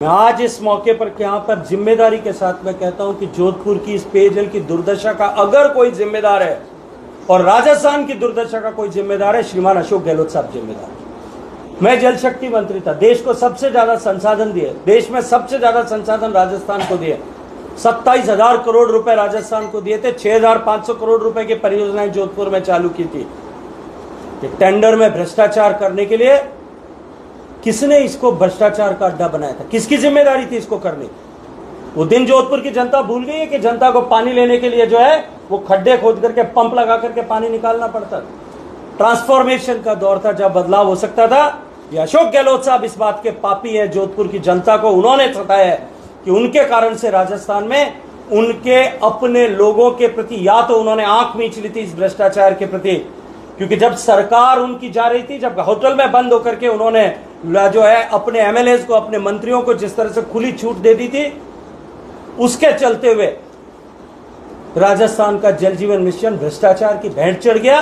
मैं आज इस मौके पर यहाँ पर जिम्मेदारी के साथ मैं कहता हूं कि जोधपुर की इस पेयजल की दुर्दशा का अगर कोई जिम्मेदार है और राजस्थान की दुर्दशा का कोई जिम्मेदार है, श्रीमान अशोक गहलोत साहब जिम्मेदार है। मैं जल शक्ति मंत्री था, देश को सबसे ज्यादा संसाधन दिए, देश में सबसे ज्यादा संसाधन राजस्थान को दिए। 27,000 करोड़ रुपए राजस्थान को दिए थे, 6,500 करोड़ रुपए की परियोजनाएं जोधपुर में चालू की थी। टेंडर में भ्रष्टाचार करने के लिए किसने इसको भ्रष्टाचार का अड्डा बनाया था? किसकी जिम्मेदारी थी इसको करने? वो दिन जोधपुर की जनता भूल गई है कि जनता को पानी लेने के लिए जो है वो खड्डे खोद करके पंप लगा करके पानी निकालना पड़ता था। ट्रांसफॉर्मेशन का दौर था जब बदलाव हो सकता था। ये अशोक गहलोत साहब इस बात के पापी है। जोधपुर की जनता को उन्होंने सताया है कि उनके कारण से राजस्थान में उनके अपने लोगों के प्रति या तो उन्होंने आंख मींच ली थी इस भ्रष्टाचार के प्रति, क्योंकि जब सरकार उनकी जा रही थी, जब होटल में बंद होकर के उन्होंने जो है अपने एमएलए को, अपने मंत्रियों को जिस तरह से खुली छूट दे दी थी, उसके चलते हुए राजस्थान का जल जीवन मिशन भ्रष्टाचार की भेंट चढ़ गया।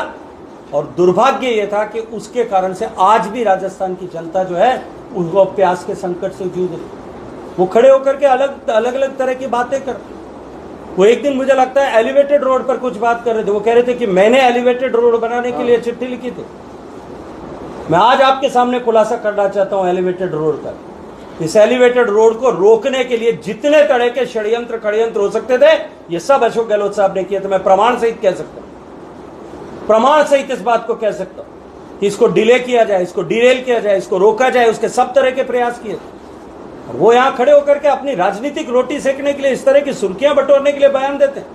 और दुर्भाग्य यह था कि उसके कारण से आज भी राजस्थान की जनता जो है उसको प्यास के संकट से जूझ रही। वो खड़े होकर के अलग अलग तरह की बातें कर। वो एक दिन मुझे लगता है एलिवेटेड रोड पर कुछ बात कर रहे थे। वो कह रहे थे कि मैंने एलिवेटेड रोड बनाने के लिए चिट्ठी लिखी थी। मैं आज आपके सामने खुलासा करना चाहता हूं एलिवेटेड रोड का। इस एलिवेटेड रोड को रोकने के लिए जितने तरह के षड्यंत्र हो सकते थे, ये सब अशोक गहलोत साहब ने किए। तो मैं प्रमाण सहित कह सकता हूं, प्रमाण सहित इस बात को कह सकता हूं कि इसको डिले किया जाए, इसको डिरेल किया जाए, इसको रोका जाए, उसके सब तरह के प्रयास किए थे। और वो यहां खड़े होकर के अपनी राजनीतिक रोटी सेकने के लिए, इस तरह की सुर्खियां बटोरने के लिए बयान देते हैं।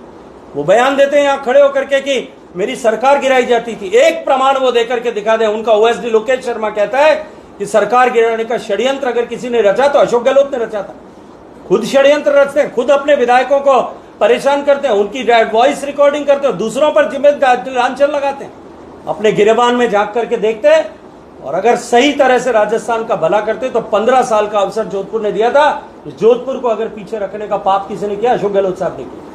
वो बयान देते हैं यहां खड़े होकर के कि मेरी सरकार गिराई जाती थी। एक प्रमाण वो देकर के दिखा दे। उनका ओएसडी लोकेश शर्मा कहता है कि सरकार गिराने का षड्यंत्र अगर किसी ने रचा तो अशोक गहलोत ने रचा था। खुद षड्यंत्र रचते हैं, खुद अपने विधायकों को परेशान करते हैं, उनकी वॉइस रिकॉर्डिंग करते हैं, दूसरों पर जिम्मेदारी लांछन लगाते हैं, अपने गिरेबान में झांक करके देखते हैं। और अगर सही तरह से राजस्थान का भला करते तो 15 साल का अवसर जोधपुर ने दिया था। जोधपुर को अगर पीछे रखने का पाप किसी ने किया, अशोक गहलोत साहब ने किया।